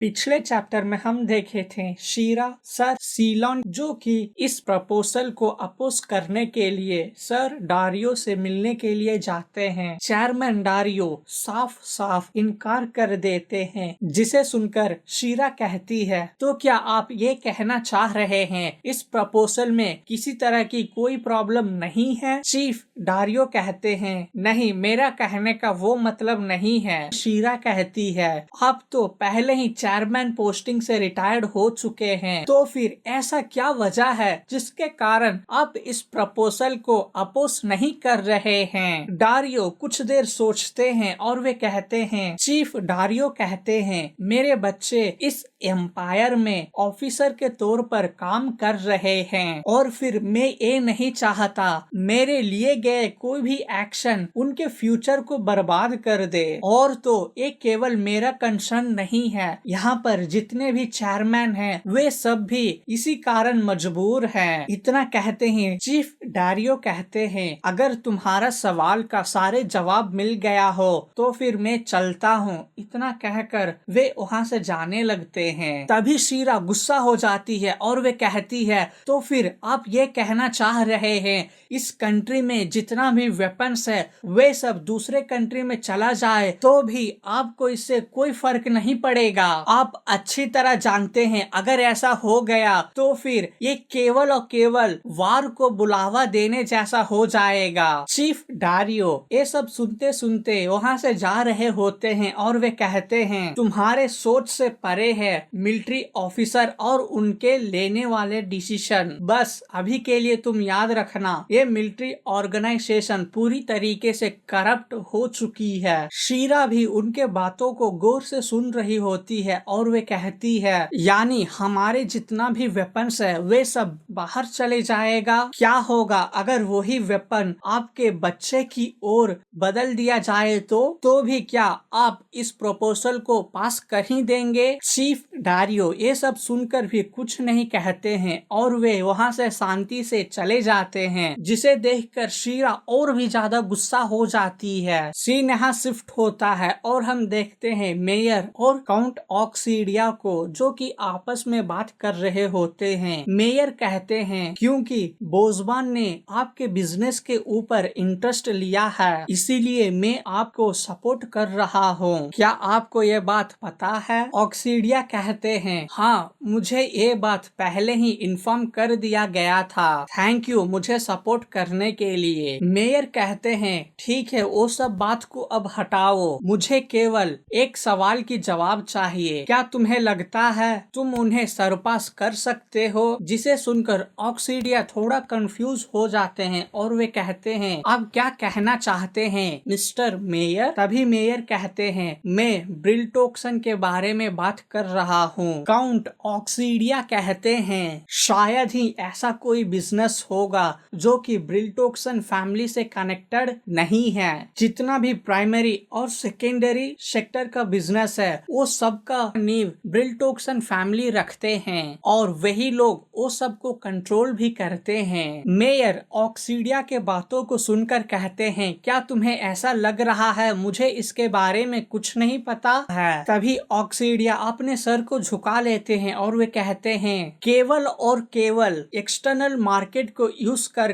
पिछले चैप्टर में हम देखे थे शीरा सर सीलॉन जो कि इस प्रपोजल को अपोज करने के लिए सर डारियो से मिलने के लिए जाते हैं। चेयरमैन डारियो साफ साफ इनकार कर देते हैं, जिसे सुनकर शीरा कहती है, तो क्या आप ये कहना चाह रहे हैं इस प्रपोजल में किसी तरह की कोई प्रॉब्लम नहीं है? चीफ डारियो कहते हैं, नहीं, मेरा कहने का वो मतलब नहीं है। शीरा कहती है, आप तो पहले ही चेयरमैन पोस्टिंग से रिटायर्ड हो चुके हैं, तो फिर ऐसा क्या वजह है जिसके कारण आप इस प्रपोजल को अपोज नहीं कर रहे हैं? डारियो कुछ देर सोचते हैं और वे कहते हैं, चीफ डारियो कहते हैं, मेरे बच्चे इस एम्पायर में ऑफिसर के तौर पर काम कर रहे हैं और फिर मैं ये नहीं चाहता मेरे लिए गए कोई भी एक्शन उनके फ्यूचर को बर्बाद कर दे। और तो ये केवल मेरा कंसर्न नहीं है, यहाँ पर जितने भी चेयरमैन हैं वे सब भी इसी कारण मजबूर हैं। इतना कहते हैं चीफ डारियो कहते हैं, अगर तुम्हारा सवाल का सारे जवाब मिल गया हो तो फिर मैं चलता हूँ। इतना कहकर वे वहाँ से जाने लगते हैं। तभी शीरा गुस्सा हो जाती है और वे कहती है, तो फिर आप ये कहना चाह रहे हैं इस कंट्री में जितना भी वेपन्स है वे सब दूसरे कंट्री में चला जाए तो भी आपको इससे कोई फर्क नहीं पड़ेगा? आप अच्छी तरह जानते हैं अगर ऐसा हो गया तो फिर ये केवल और केवल वार को बुलावा देने जैसा हो जाएगा। चीफ डारियो ये सब सुनते सुनते वहाँ से जा रहे होते हैं और वे कहते हैं, तुम्हारे सोच से परे है मिलिट्री ऑफिसर और उनके लेने वाले डिसीजन। बस अभी के लिए तुम याद रखना, ये मिलिट्री ऑर्गेनाइजेशन पूरी तरीके से करप्ट हो चुकी है। शीरा भी उनके बातों को गौर से सुन रही होती है और वे कहती है, यानी हमारे जितना भी वेपन्स है वे सब बाहर चले जाएगा? क्या होगा अगर वही वेपन आपके बच्चे की ओर बदल दिया जाए तो भी क्या आप इस प्रपोजल को पास कर ही देंगे? चीफ डारियो ये सब सुनकर भी कुछ नहीं कहते हैं और वे वहाँ से शांति से चले जाते हैं, जिसे देखकर शीरा और भी ज्यादा गुस्सा हो जाती है। सीन यहाँ शिफ्ट होता है और हम देखते हैं मेयर और काउंट ऑक्सीडिया को जो कि आपस में बात कर रहे होते हैं। मेयर कहते हैं, क्योंकि बोजबान ने आपके बिजनेस के ऊपर इंटरेस्ट लिया है इसीलिए मैं आपको सपोर्ट कर रहा हूँ। क्या आपको ये बात पता है? ऑक्सीडिया कहते हैं, हाँ, मुझे ये बात पहले ही इन्फॉर्म कर दिया गया था। थैंक यू मुझे सपोर्ट करने के लिए। मेयर कहते हैं, ठीक है, वो सब बात को अब हटाओ, मुझे केवल एक सवाल की जवाब चाहिए। क्या तुम्हें लगता है तुम उन्हें सरपास कर सकते हो? जिसे सुनकर ऑक्सीडिया थोड़ा कंफ्यूज हो जाते हैं और वे कहते हैं, आप क्या कहना चाहते हैं मिस्टर मेयर? तभी मेयर कहते हैं, मैं ब्रिलटोक्सन के बारे में बात कर रहा हूँ। काउंट ऑक्सीडिया कहते हैं, शायद ही ऐसा कोई बिजनेस होगा जो कि ब्रिलटोक्सन फैमिली से कनेक्टेड नहीं है। जितना भी प्राइमरी और सेकेंडरी सेक्टर का बिजनेस है वो सबका नींव ब्रिलटोक्सन फैमिली रखते हैं और वही लोग वो सबको कंट्रोल भी करते हैं। मेयर ऑक्सीडिया के बातों को सुनकर कहते हैं, क्या तुम्हें ऐसा लग रहा है मुझे इसके बारे में कुछ नहीं पता है? तभी ऑक्सीडिया अपने सर को झुका लेते हैं और वे कहते हैं, केवल और केवल एक्सटर्नल मार्केट को यूज कर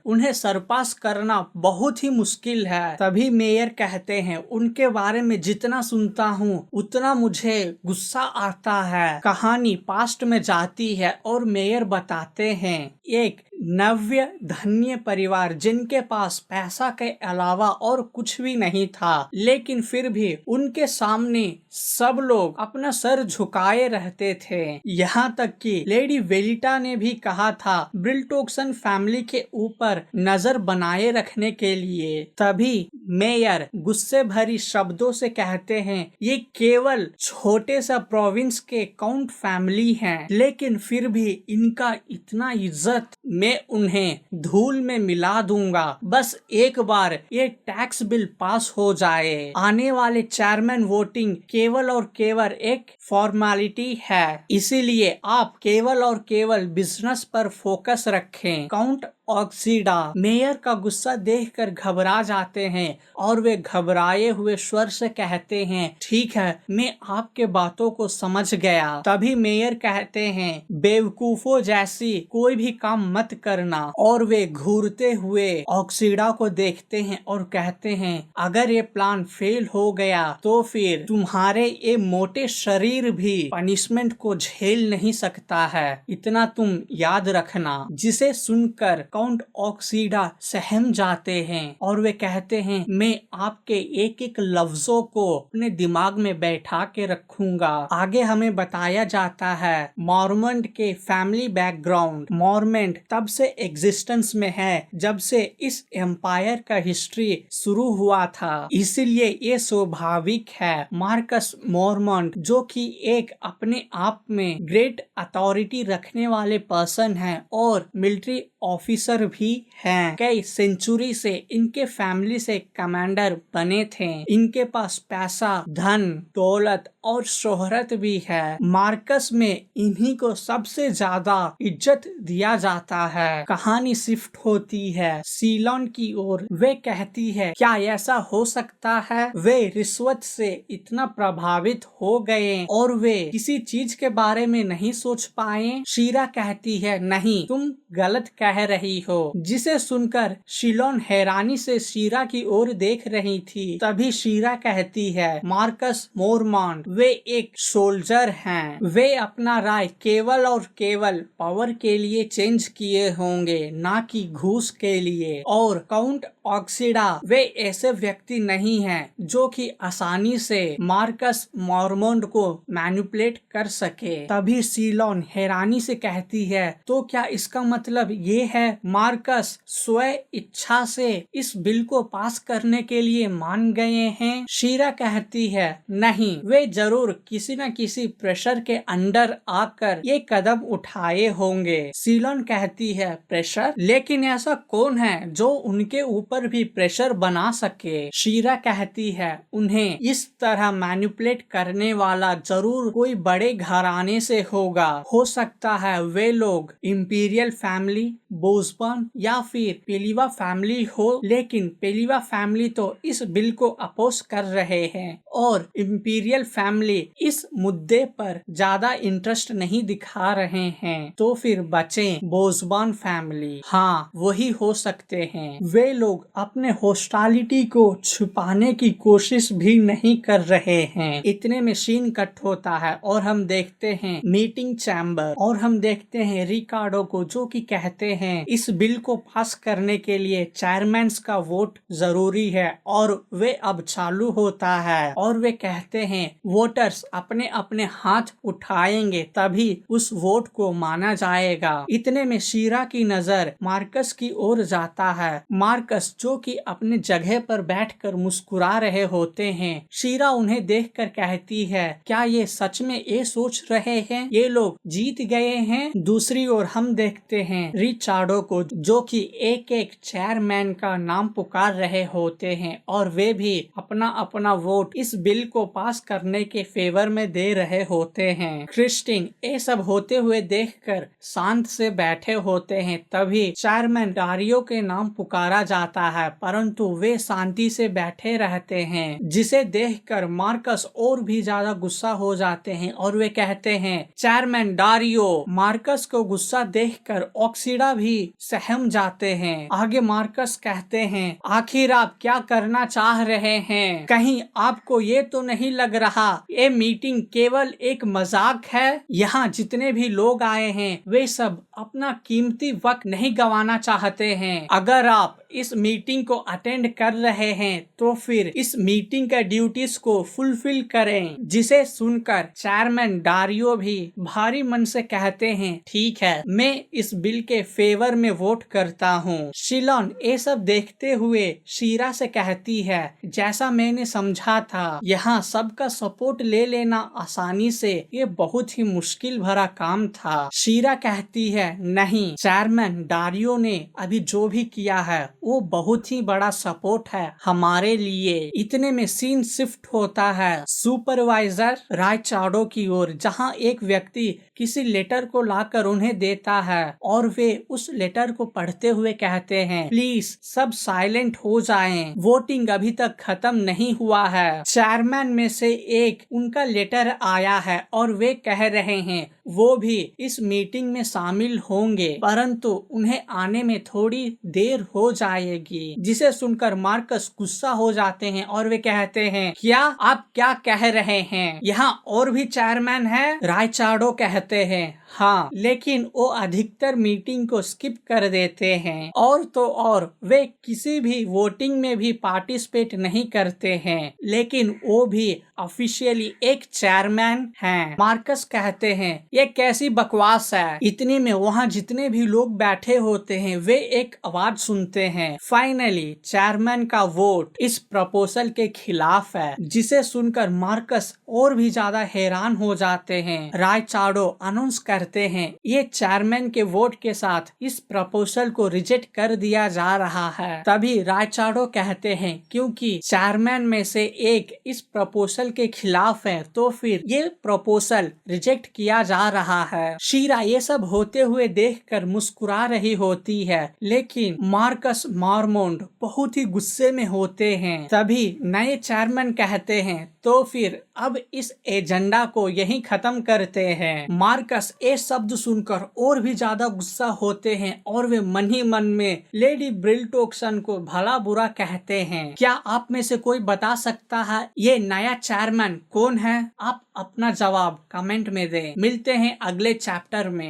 उन्हें सरपास करना बहुत ही मुश्किल है। तभी मेयर कहते हैं, उनके बारे में जितना सुनता हूँ उतना मुझे गुस्सा आता है। कहानी पास्ट में जाती है और मेयर बताते हैं, एक नव्य धन्य परिवार जिनके पास पैसा के अलावा और कुछ भी नहीं था, लेकिन फिर भी उनके सामने सब लोग अपना सर झुकाए रहते थे। यहाँ तक कि लेडी वेलिटा ने भी कहा था ब्रिलटोक्सन फैमिली के ऊपर नजर बनाए रखने के लिए। तभी मेयर गुस्से भरी शब्दों से कहते हैं, ये केवल छोटे सा प्रोविंस के काउंट फैमिली हैं, लेकिन फिर भी इनका इतना इज्जत मैं उन्हें धूल में मिला दूंगा। बस एक बार ये टैक्स बिल पास हो जाए। आने वाले चेयरमैन वोटिंग केवल और केवल एक फॉर्मेलिटी है, इसीलिए आप केवल और केवल बिजनेस पर फोकस रखें। काउंट ऑक्सीडा मेयर का गुस्सा देखकर घबरा जाते हैं और वे घबराए हुए स्वर से कहते हैं, ठीक है, मैं आपके बातों को समझ गया। तभी मेयर कहते हैं, बेवकूफों जैसी कोई भी काम मत करना। और वे घूरते हुए ऑक्सीडा को देखते हैं और कहते हैं, अगर ये प्लान फेल हो गया तो फिर तुम्हारे ये मोटे शरीर भी पनिशमेंट को झेल नहीं सकता है, इतना तुम याद रखना। जिसे सुनकर काउंट ऑक्सीडा सहम जाते हैं और वे कहते हैं, मैं आपके एक एक लफ्जों को अपने दिमाग में बैठा के रखूंगा। आगे हमें बताया जाता है मॉर्मॉन्ट के फैमिली बैकग्राउंड। मॉर्मॉन्ट तब से एग्जिस्टेंस में है जब से इस एम्पायर का हिस्ट्री शुरू हुआ था, इसलिए ये स्वाभाविक है मार्कस मॉर्मॉन्ट, जो कि एक अपने आप में ग्रेट अथॉरिटी रखने वाले पर्सन है और मिलिट्री ऑफिसर भी हैं। कई सेंचुरी से इनके फैमिली से कमांडर बने थे। इनके पास पैसा, धन, दौलत और शोहरत भी है। मार्कस में इन्हीं को सबसे ज्यादा इज्जत दिया जाता है। कहानी शिफ्ट होती है सीलोन की ओर। वे कहती है, क्या ऐसा हो सकता है? वे रिश्वत से इतना प्रभावित हो गए और वे किसी चीज के बारे में नहीं सोच पाए। शीरा कहती है, नहीं, तुम गलत कह रही हो। जिसे सुनकर शिलोन हैरानी से शीरा की ओर देख रही थी। तभी शीरा कहती है, मार्कस मोरमॉन्ट वे एक सोल्जर हैं। वे अपना राय केवल और केवल पावर के लिए चेंज किए होंगे, ना कि घूस के लिए। और काउंट ऑक्सीडा वे ऐसे व्यक्ति नहीं हैं जो कि आसानी से मार्कस मॉर्मॉन्ट को मैनिपुलेट कर सके। तभी सीलोन हैरानी से कहती है, तो क्या इसका मतलब ये है मार्कस स्व इच्छा से इस बिल को पास करने के लिए मान गए हैं? शीरा कहती है, नहीं, वे जरूर किसी न किसी प्रेशर के अंडर आकर ये कदम उठाए होंगे। सीलोन कहती है, प्रेशर? लेकिन ऐसा कौन है जो उनके ऊपर भी प्रेशर बना सके? शीरा कहती है, उन्हें इस तरह मैनिपुलेट करने वाला जरूर कोई बड़े घराने से होगा। हो सकता है वे लोग इंपीरियल फैमिली, बोस्बर्न या फिर पेलिवा फैमिली हो। लेकिन पेलिवा फैमिली तो इस बिल को अपोज कर रहे हैं और इंपीरियल फैमिली इस मुद्दे पर ज्यादा इंटरेस्ट नहीं दिखा रहे हैं। तो फिर बचे बोस्बर्न फैमिली। हाँ, वही हो सकते हैं। वे लोग अपने हॉस्टालिटी को छुपाने की कोशिश भी नहीं कर रहे हैं। इतने में सीन कट होता है और हम देखते हैं मीटिंग चैम्बर और हम देखते हैं रिकार्डो को, जो कि कहते हैं इस बिल को पास करने के लिए चेयरमैन का वोट जरूरी है। और वे अब चालू होता है और वे कहते हैं वोटर्स अपने अपने हाथ उठाएंगे तभी उस वोट को माना जाएगा। इतने में शीरा की नजर मार्कस की ओर जाता है। मार्कस जो कि अपने जगह पर बैठकर मुस्कुरा रहे होते हैं। शीरा उन्हें देखकर कहती है, क्या ये सच में ये सोच रहे हैं ये लोग जीत गए हैं? दूसरी ओर हम देखते हैं रिचार्डो को, जो कि एक एक चेयरमैन का नाम पुकार रहे होते हैं और वे भी अपना अपना वोट इस बिल को पास करने के फेवर में दे रहे होते हैं। क्रिस्टिन ये सब होते हुए देखकर शांत से बैठे होते हैं। तभी चेयरमैन डारियो के नाम पुकारा जाता है, परंतु वे शांति से बैठे रहते हैं, जिसे देखकर मार्कस और भी ज्यादा गुस्सा हो जाते हैं और वे कहते हैं, चेयरमैन डारियो। मार्कस को गुस्सा देखकर ऑक्सीडा भी सहम जाते हैं। आगे मार्कस कहते हैं, आखिर आप क्या करना चाह रहे हैं? कहीं आपको ये तो नहीं लग रहा ये मीटिंग केवल एक मजाक है? यहाँ जितने भी लोग आए हैं वे सब अपना कीमती वक्त नहीं गंवाना चाहते हैं। अगर आप इस मीटिंग को अटेंड कर रहे हैं तो फिर इस मीटिंग का ड्यूटीज को फुलफिल करें। जिसे सुनकर चेयरमैन डारियो भी भारी मन से कहते हैं, ठीक है, मैं इस बिल के फेवर में वोट करता हूँ। शिलोन ये सब देखते हुए शीरा से कहती है, जैसा मैंने समझा था यहाँ सबका सपोर्ट सपोर्ट ले लेना आसानी से ये बहुत ही मुश्किल भरा काम था। शीरा कहती है नहीं, चेयरमैन डारियो ने अभी जो भी किया है वो बहुत ही बड़ा सपोर्ट है हमारे लिए। इतने में सीन शिफ्ट होता है सुपरवाइजर रायचाडो की ओर, जहां एक व्यक्ति किसी लेटर को लाकर उन्हें देता है और वे उस लेटर को पढ़ते हुए कहते हैं प्लीज सब साइलेंट हो जाएं, वोटिंग अभी तक खत्म नहीं हुआ है। चेयरमैन में से एक उनका लेटर आया है और वे कह रहे हैं वो भी इस मीटिंग में शामिल होंगे, परंतु उन्हें आने में थोड़ी देर हो जाएगी। जिसे सुनकर मार्कस गुस्सा हो जाते हैं और वे कहते हैं क्या आप क्या कह रहे हैं, यहाँ और भी चेयरमैन है? रायचाडो कहते हैं हाँ, लेकिन वो अधिकतर मीटिंग को स्किप कर देते हैं और तो और वे किसी भी वोटिंग में भी पार्टिसिपेट नहीं करते हैं, लेकिन वो भी ऑफिशियली एक चेयरमैन हैं। मार्कस कहते हैं ये कैसी बकवास है। इतने में वहाँ जितने भी लोग बैठे होते हैं वे एक आवाज सुनते हैं फाइनली चेयरमैन का वोट इस प्रपोजल के खिलाफ है, जिसे सुनकर मार्कस और भी ज्यादा हैरान हो जाते हैं। रायचाडो अनाउंस करते हैं ये चेयरमैन के वोट के साथ इस प्रपोजल को रिजेक्ट कर दिया जा रहा है। तभी रायचाडो कहते हैं क्योंकि चेयरमैन में से एक इस प्रपोजल के खिलाफ है तो फिर ये प्रपोजल रिजेक्ट किया जा रहा है। शीरा ये सब होते हुए देखकर मुस्कुरा रही होती है, लेकिन मार्कस मार्मोंड बहुत ही गुस्से में होते हैं। तभी नए चेयरमैन कहते हैं तो फिर अब इस एजेंडा को यहीं खत्म करते हैं। मार्कस ये शब्द सुनकर और भी ज्यादा गुस्सा होते हैं और वे मन ही मन में लेडी ब्रिलटोक्सन को भला बुरा कहते हैं। क्या आप में से कोई बता सकता है ये नया चेयरमैन कौन है? आप अपना जवाब कमेंट में दें। मिलते हैं अगले चैप्टर में।